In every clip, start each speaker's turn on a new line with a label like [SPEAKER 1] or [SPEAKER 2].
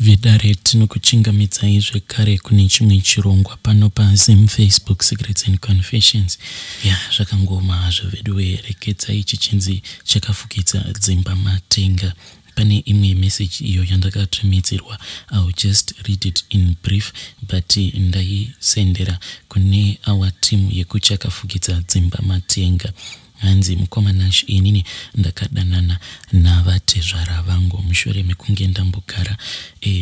[SPEAKER 1] Vedare tinokuchingamidza zvekare kune chimwe chirongwa pano Facebook Secrets and Confessions. Zvakangoma zvevedu reketsa ichi chinzi chakafukidza dzimba matenga. Pane imwe message iyo yandakatumidzirwa. I'll just read it in brief, but ndaisendera kune our team yekuchakafukidza dzimba matenga. Hanzi mukomanashi inini ndakadanana navatezvara vangu mushure mekunge ndambogara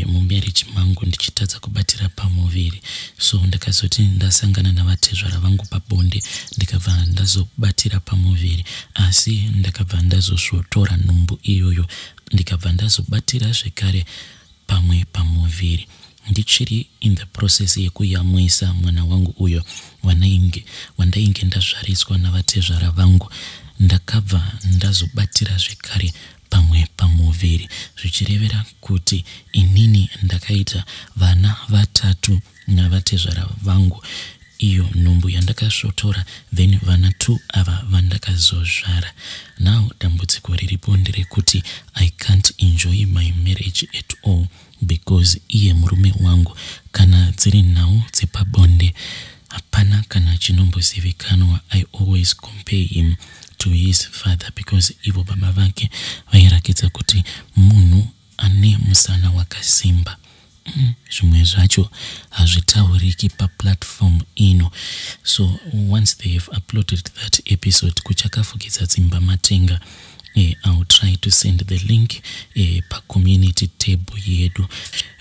[SPEAKER 1] mumarriage mangu ndichitadza kubatira pamuviri. So ndakazoti ndasangana navatezvara vangu pabonde ndikabva ndazobatira pamuviri, asi ndakabva ndazosvotora nhumbu iyoyo ndikabva ndazobatira zvekare pamwe pamuviri. Ndichiri in the process yekuyamwisa mwana wangu uyo wandainge ndazvariswa navatezvara vangu, ndakabva ndazobatira zvekare pamwe pamuviri, zvichirevera kuti inini ndakaita vana vatatu navatezvara vangu. Iyo nhumbu yandakasvotora, then vana 2 ava vandakazozvara. Now dambudziko riripo nderekuti I can't enjoy my marriage at all, because iye murume wangu kana dziri nhau dzepabonde hapana kana chinombozivikanwa. I always compare him to his father, because ivo baba vake vairakidza kuti munhu ane musana wakasimba. Zvimwe zvacho hazvitauriki paplatform ino. So once they have uploaded that episode kuchakafukidza dzimba matenga, I'll try to send the link pa community table yedu.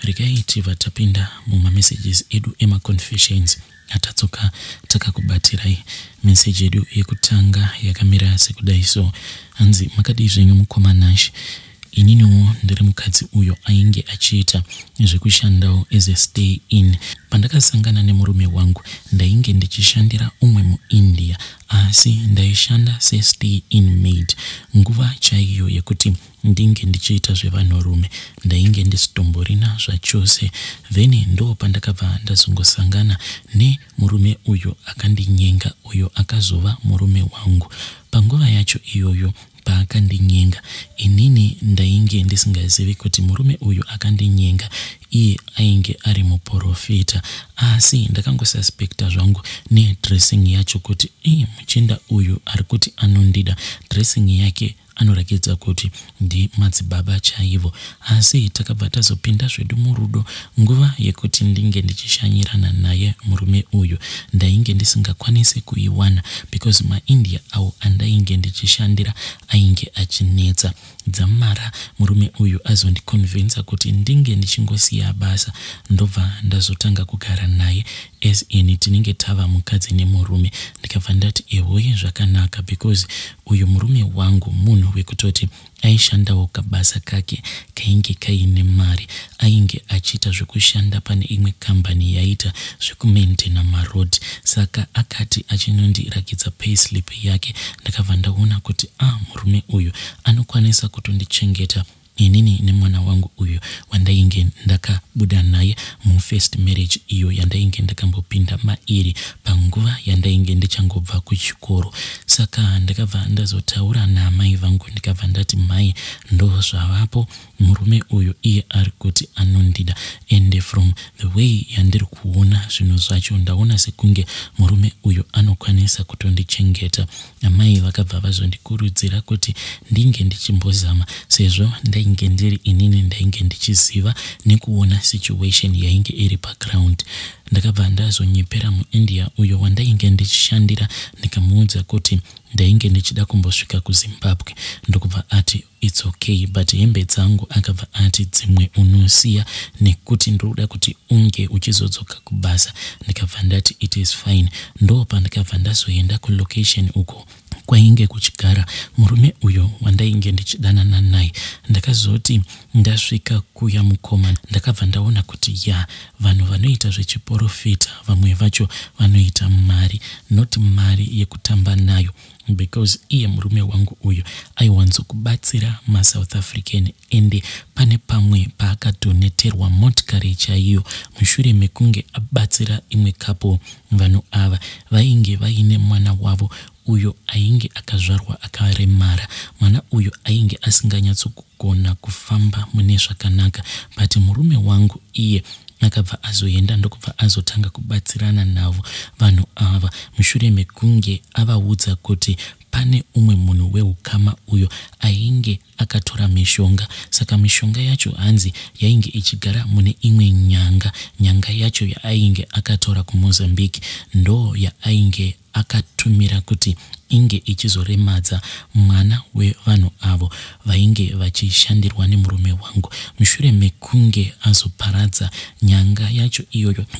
[SPEAKER 1] Regaiti vatapinda muma messages edu ema confessions, atatsoka takakubatirai message yedu yekutanga yakamira sekudai. So hanzi makadi zvenyu mukomanashi, ininiwo ndiri mukadzi uyo ainge achiita zvekushandawo as a stay in. Pandakasangana nemurume wangu ndainge ndichishandira umwe muIndia, asi ndaishanda se stay in maid. Nguva chaiyo yekuti ndinge ndichiita zvevanhurume ndainge ndisitomborina zvachose. Then ndo pandakabva ndazongosangana nemurume uyo akandinyenga, uyo akazova murume wangu. Panguva yacho iyoyo paakandinyenga, inini ndainge ndisingazivi kuti murume uyu akandinyenga iye ainge ari muporofita, asi ndakangosuspekta zvangu nedressing yacho kuti muchinda uyu ari kuti anondida. Dressing yake anorakidza kuti ndi madzibaba chaivo, asi takabva tazopinda zvedu murudo. Nguva yekuti ndinge ndichishanyirana naye murume uyu ndainge ndisingakwanisi kuiwana, because maIndia awo andainge ndichishandira ainge achinetsa. Dzamara murume uyu azondiconvinsa kuti ndinge ndichingosiya basa, ndobva ndazotanga kugara naye as in tinenge tava mukadzi nemurume. Ndikabva ndati ehoye zvakanaka, because uyu murume wangu munhu wekutoti aishandawo kabasa kake kainge kaine mari. Ainge achiita zvekushanda pane imwe kambani yaita zvekumaintaina maroad. Saka akati achinondirakidza payslip yake, ndakabva ndaona kuti murume uyu anokwanisa kutondichengeta inini nemwana wangu uyu wandainge ndakabuda naye mufirst marriage iyo yandainge ndakambopinda mairi panguva yandainge ndichangobva kuchikoro. Saka ndakabva ndazotaura namai vangu ndikabva ndati, mai, ndo zvavapo, murume uyu iye ari kuti anondida, and from the way yandiri kuona zvinhu zvacho ndaona sekunge murume uyu anokwanisa kutondichengeta. Amai vakabva vazondikurudzira kuti ndinge ndichimbozama, sezvo ndainge ndiri inini ndainge ndichiziva nekuona situation yainge iri background. Ndakabva ndazonyepera muIndia uyo wandainge ndichishandira, ndikamuudza kuti ndainge ndichida kumbosvika kuZimbabwe. Ndokubva ati it's okay, but hembe dzangu akabva ati dzimwe unosiya nekuti ndoda kuti unge uchizodzoka kubasa. Ndikabva ndati it is fine. Ndo pandakabva ndazoenda kulocation uko kwainge kuchigara murume uyo wandainge ndichidanana naye. Ndakazoti ndasvika kuya mukoma ndakabva ndaona kuti vanhu vanoita zvechiporofita vamwe vacho vanoita mari, not mari yekutamba nayo, because iye murume wangu uyu aiwanzokubatsira maSouth African, ende pane pamwe paakadoneterwa motikari chaiyo mushure mekunge abatsira imwe couple. Vanhu ava vainge vaine mwana wavo uyo ainge akazvarwa akaremara, mwana uyo ainge asinganyatsokugona kufamba mune zvakanaka. But murume wangu iye akabva azoenda ndokubva azotanga kubatsirana navo vanhu ava, mushure mekunge avaudza kuti pane umwe munhu weukama uyo ainge akatora mishonga. Saka mishonga yacho hanzi yainge ichigara mune imwe nyanga yacho yaainge akatora kuMozambique, ndo yaainge akatumira kuti inge ichizoremadza mwana wevanhu avo vainge vachishandirwa nemurume wangu. Mushure mekunge azoparadza nyanga yacho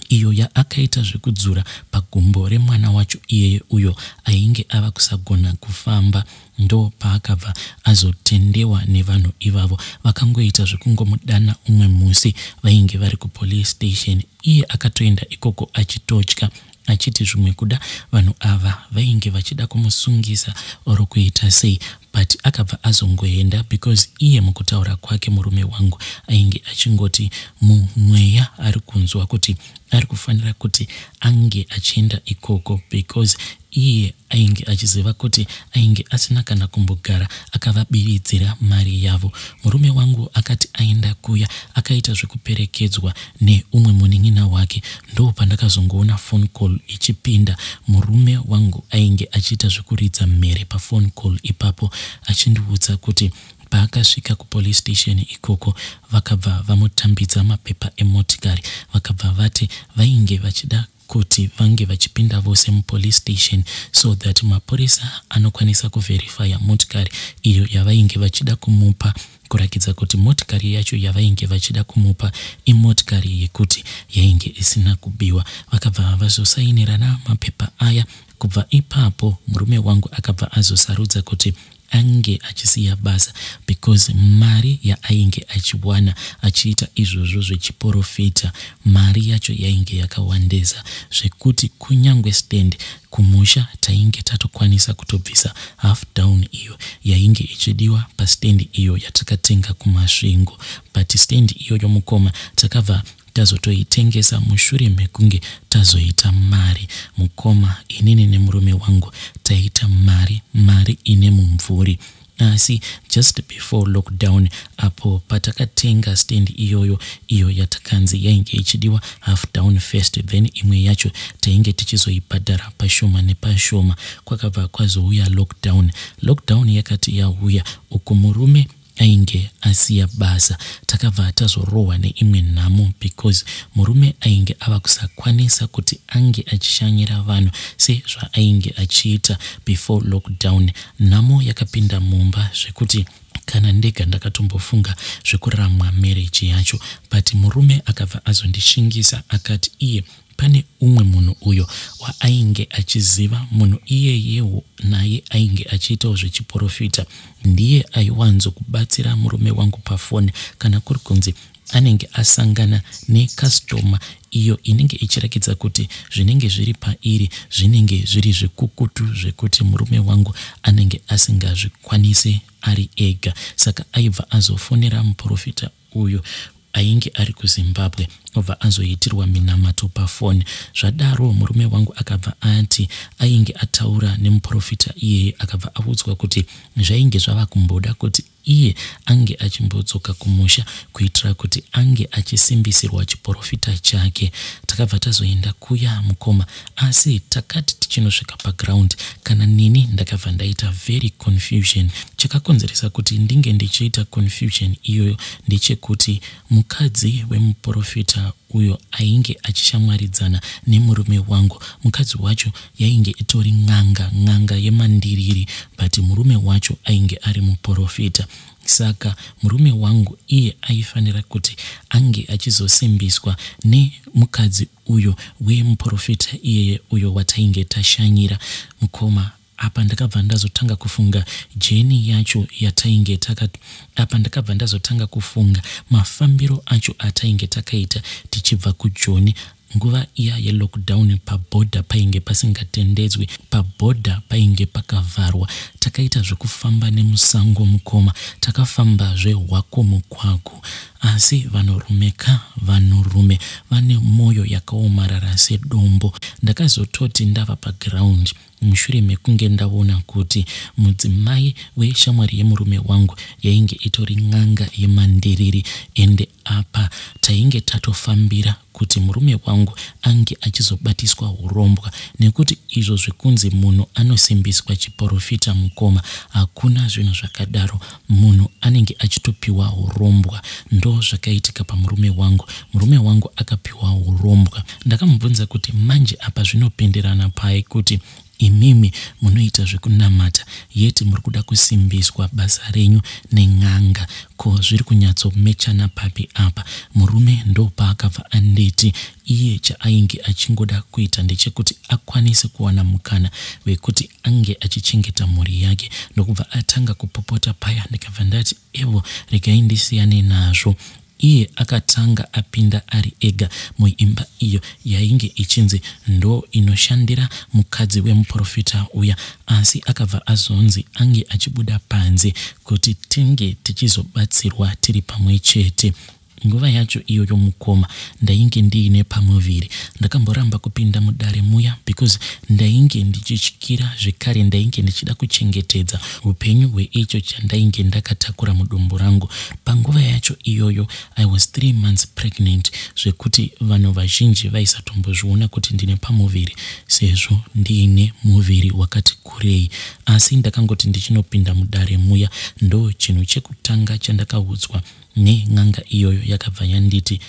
[SPEAKER 1] iyo yaakaita zvekudzura pagumbo remwana wacho iyeye uyo ainge ava kusagona kufamba, ndo paakabva azotendewa nevanhu ivavo. Vakangoita zvekungomudana umwe musi vainge vari kupolice station. Iye akatoenda ikoko achitotya achiti zvimwe kuda vanhu ava vainge vachida kumusungisa oro kuita sei, but akabva azongoenda because iye mukutaura kwake murume wangu ainge achingoti mumweya ari kunzwa kuti ari kufanira kuti ange achienda ikoko because iye ainge achiziva kuti ainge asina kana kumbogara akavabiridzira mari yavo. Murume wangu akati aenda kuya akaita zvekuperekedzwa neumwe munin'ina wake, ndo pandakazongoona phone call ichipinda. Murume wangu ainge achiita zvekuridza mhere paphone call ipapo achindiudza kuti paakasvika kupolice station ikoko vakabva vamutambidza mapepa emotikari, vakabva vati vainge vachida kuti vange vachipinda vose mupolice station so that mapurisa anokwanisa kuverifya motikari iyo yavainge vachida kumupa, kurakidza kuti motikari yacho yavainge vachida kumupa imotikari yekuti yainge isina kubiwa. Vakabva vazosainirana mapepa aya. Kubva ipapo murume wangu akabva azosarudza kuti ange achisiya basa because mari yaainge achiwana achiita izvozvo zvechiporofita, mari yacho yainge yakawandeza zvekuti kunyangwe stand kumusha tainge tatokwanisa kutobvisa half down iyo yainge ichidiwa pastand iyo yatakatenga kumasvingo. But stand iyo yomukoma takabva tazotoitengesa mushure mekunge tazoita mari. Mukoma inini nemurume wangu taita mari ine mumvuri. Asi just before lockdown apo patakatenga stand iyo yatakanzi yainge ichidiwa half down first, then imwe yacho tainge tichizoibhadhara pashoma nepashoma. Kwakabva kwazouya lockdown yakati yauya uko murume ainge asiya basa, takabva tazorohwa neimwe nhamo because murume ainge ava kusakwanisa kuti ange achishanyira vanhu sezvaainge achiita before lockdown. Nhamo yakapinda mumba zvekuti kana ndega ndakatombofunga zvekuramwa marriage yacho, but murume akabva azondishingisa akati iye pane umwe munhu uyo waainge achiziva, munhu iyeyewo naye ainge achiitawo zvechiporofita, ndiye aiwanzo kubatsira murume wangu pafoni kana kuri kunzi anenge asangana nekastoma iyo inenge ichirakidza kuti zvinenge zviri pairi zvinenge zviri zvikukutu zvekuti murume wangu anenge asingazvikwanise ari ega. Saka aibva azofonera muporofita uyo ainge ari kuZimbabwe obva azoitirwa minamato pafoni. Zvadaro murume wangu akabva ati ainge ataura nemuporofita iyeye akabva audzwa kuti zvainge zvava kumboda kuti iye ange achimbodzoka kumusha kuitira kuti ange achisimbisirwa chiporofita chake. Takabva tazoenda kuya mukoma, asi takati tichinosvika paground kana nini ndakabva ndaita very confusion. Chakakonzeresa kuti ndinge ndichiita confusion iyoyo ndechekuti mukadzi wemuporofita uyo ainge achishamwaridzana nemurume wangu, mukadzi wacho yainge itori ng'anga yemandiriri, but murume wacho ainge ari muporofita. Saka murume wangu iye aifanira kuti ange achizosimbiswa nemukadzi uyo wemuporofita iyeye uyo watainge tashanyira. Mukoma apa ndakabva ndazotanga kufunga jeni yacho yatainge apa ndakabva ndazotanga kufunga mafambiro acho atainge takaita tichibva kuJoni. Nguva iya yelockdown pabhodha painge pasingatendedzwi, pabhodha painge pakavharwa. Takaita zvekufamba nemusango mukoma, takafamba zvehwako mukwaku. Asi vanhurume vane moyo yakaomarara sedombo. Ndakazototi ndava paground mushure mekunge ndaona kuti mudzimai weshamwari yemurume wangu yainge itori n'anga yemandiriri, ende apa tainge tatofambira kuti murume wangu ange achizobatiswa urombwa, nekuti izvo zvekunzi munhu anosimbiswa chiporofita mukoma, hakuna zvinhu zvakadaro. Munhu anenge achitopiwa urombwa. Ndo zvakaitika pamurume wangu. Murume wangu akapiwa urombwa. Ndakamubvunza kuti manje apa zvinopenderana pai kuti imimi munoita zvekunamata yeti muri kuda kusimbiswa basa renyu neng'anga, ko zviri kunyatsomechana papi apa? Murume ndo paakabva anditi iye chaainge achingoda kuita ndechekuti akwanise kuwana mukana wekuti ange achichengeta mhuri yake. Ndokubva atanga kupopota paya, ndikabva ndati evo regai ndisiyane nazvo. Iye akatanga apinda ari ega muimba iyo yainge ichinzi ndo inoshandira mukadzi wemuporofita uya, asi akabva azonzi ange achibuda panze kuti tinge tichizobatsirwa tiri pamwe chete. Nguva yacho iyo yomukoma ndainge ndiine pamuviri. Ndakamboramba kupinda mudare muya because ndainge ndichityira zvekare, ndainge ndichida kuchengetedza upenyu hweicho chandainge ndakatakura mudumbu rangu. Panguva yacho iyoyo I was 3 months pregnant, zvekuti vanhu vazhinji vaisatombozviona kuti ndine pamuviri sezvo ndiine muviri wakati kurei. Asi ndakangoti ndichinopinda mudare muya, ndo chinhu chekutanga chandakaudzwa n'anga iyoyo yakabva yanditi,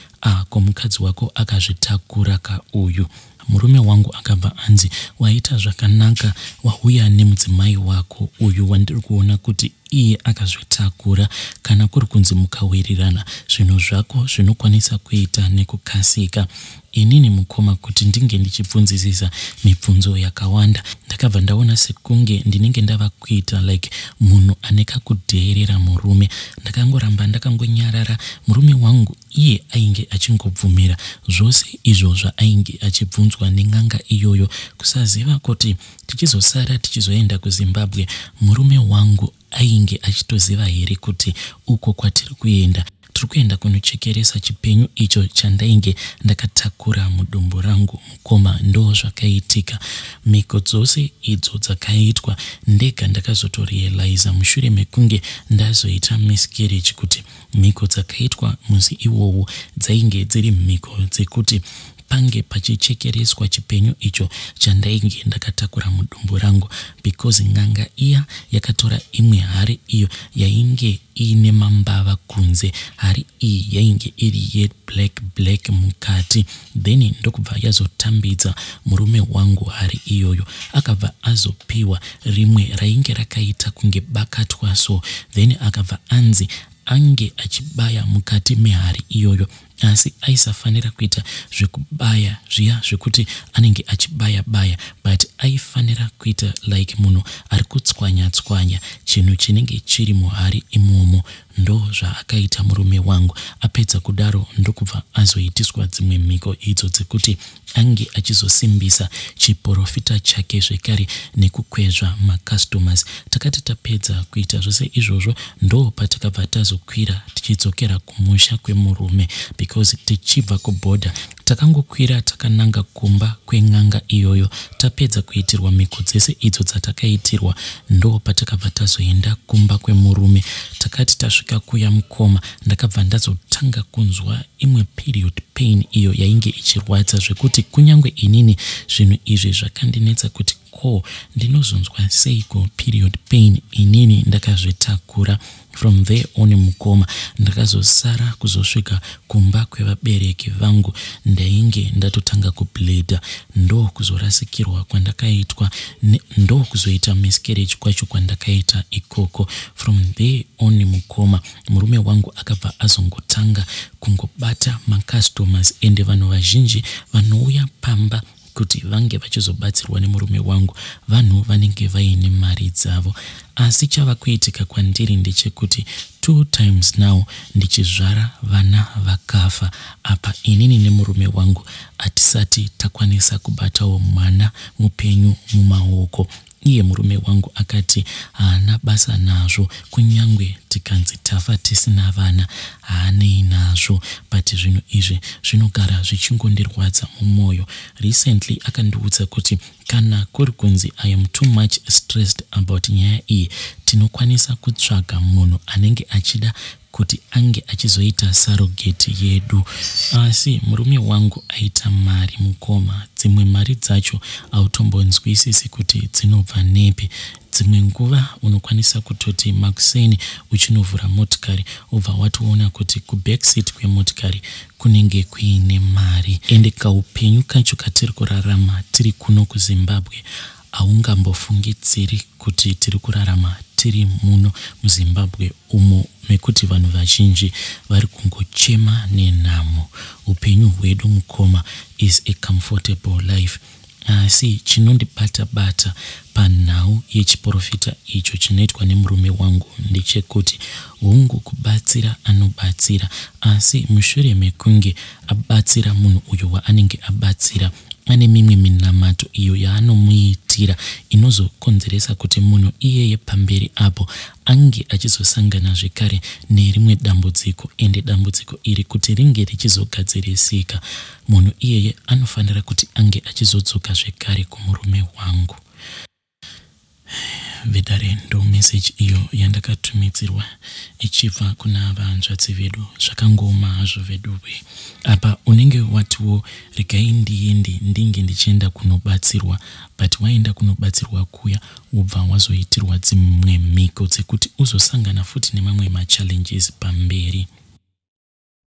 [SPEAKER 1] ko mukadzi wako akazvitakura kauyu. Murume wangu akabva anzi, waita zvakanaka, wauya nemudzimai wako uyu wandiri kuona kuti iye akazvitakura. Kana kuri kunzi mukawirirana, zvinhu zvako zvinokwanisa kuita nekukasika. Inini mukoma kuti ndinge ndichibvunzisisa mibvunzo yakawanda, ndakabva ndaona sekunge ndinenge ndava kuita like munhu aneka kudheerera murume. Ndakangoramba ndakangonyarara. Murume wangu iye ainge achingobvumira zvose izvo zvaainge achibvunzwa neng'anga iyoyo, kusaziva kuti tichizosara tichizoenda kuZimbabwe murume wangu ainge achitoziva here kuti uko kwatiri kuenda tiri kuenda kunochekeresa chipenyu icho chandainge ndakatakura mudumbu rangu mukoma. Ndo zvakaitika. Mhiko dzose idzo dzakaitwa ndega ndakazotorealiza mushure mekunge ndazoita miscarriage kuti mhiko dzakaitwa musi iwowo dzainge dziri mhiko dzekuti pange pachichekereswa chipenyu icho chandainge ndakatakura mudumbu rangu, because n'anga iya yakatora imwe hari iyo yainge ine mambava kunze. Hari iyi yainge iri black mukati. Then ndokubva yazotambidza murume wangu hari iyoyo, akabva azopiwa rimwe rainge rakaita kunge bakatwa so. Then akabva anzi ange achibaya mukati mehari iyoyo, asi aisafanira kuita zvekubaya zviya zvekuti anenge achibaya, but aifanira kuita like munhu ari kutswanya chinhu chinenge chiri muhari imomo. Ndo zvaakaita murume wangu. Apedza kudaro ndokubva azoitiswa dzimwe mhiko idzo dzekuti ange achizosimbisa chiporofita chake zvekare nekukwezva macustomers. Takati tapedza kuita zvose izvozvo, ndo patakabva tazokwira tichidzokera kumusha kwemurume, because tichibva kubhodha takangokwira takananga kumba kwen'anga iyoyo. Tapedza kuitirwa mhiko dzese idzo dzatakaitirwa, ndo patakabva tazoenda kumba kwemurume. Takati tasvika kuya mukoma, ndakabva ndazotanga kunzwa imwe period pain iyo yainge ichirwadza zvekuti kunyange inini zvinhu izvi zvakandinetsa kuti ko ndinozonzwa seiko period pain inini ndakazvitakura. From there on mukoma ndakazosara kuzosvika kumba kwevabereki vangu, ndainge ndatotanga kubledha. Ndo kuzorasikirwa kwandakaitwa, ndo kuzoita miscarriage kwacho kwandakaita ikoko. From there on mukoma murume wangu akabva azongotanga kungobata macustomers, ende vanhu vazhinji vanouya pamba kuti vange vachizobatsirwa nemurume wangu vanhu vanenge vaine mari dzavo. Asi chava kuitika kwandiri ndechekuti 2 times now ndichizvara vana vakafa. Apa inini nemurume wangu hatisati takwanisa kubatawo mwana mupenyu mumaoko. iye murume wangu akati haana basa nazvo, kunyangwe tikanzi tafa tisina vana haanei nazvo, but zvinhu izvi zvinogara zvichingondirwadza mumwoyo. Recently akandiudza kuti kana kuri kunzi I am too much stressed about nyaya iyi, tinokwanisa kutsvaga munhu anenge achida kuti ange achizoita surrogate yedu. Asi murume wangu aita mari mukoma, dzimwe mari dzacho autombonzwisisi kuti dzinobva nepi. Dzimwe nguva unokwanisa kutoti makuseni uchinovhura motikari ubva watoona kuti kubackseat kwemotikari kunenge kuine mari. Ende kaupenyu kacho katiri kurarama tiri kuno kuZimbabwe haungambofungidziri kuti tiri kurarama tiri muno muZimbabwe umo mekuti vanhu vazhinji vari kungochema nenhamo. Upenyu hwedu mukoma is a comfortable life. Asi chinondibata-bata panhau yechiporofita icho chinoitwa nemurume wangu ndechekuti hongu kubatsira anobatsira, asi mushure mekunge abatsira munhu uyo waanenge abatsira ane mimwe minamato iyo yaanomuitira inozokonzeresa kuti munhu iyeye pamberi apo ange achizosangana zvekare nerimwe dambudziko, ende dambudziko iri kuti ringe richizogadzirisika munhu iyeye anofanira kuti ange achizodzoka zvekare kumurume wangu. Vedare ndo message iyo yandakatumidzirwa ichibva kuna vanzvadzi vedu. Zvakangoma hazvo veduwe. Apa unenge watiwo regai ndiende ndinge ndichienda kunobatsirwa, but waenda kunobatsirwa kuya ubva wazoitirwa dzimwe mhiko dzekuti uzosangana futi nemamwe machallenges pamberi.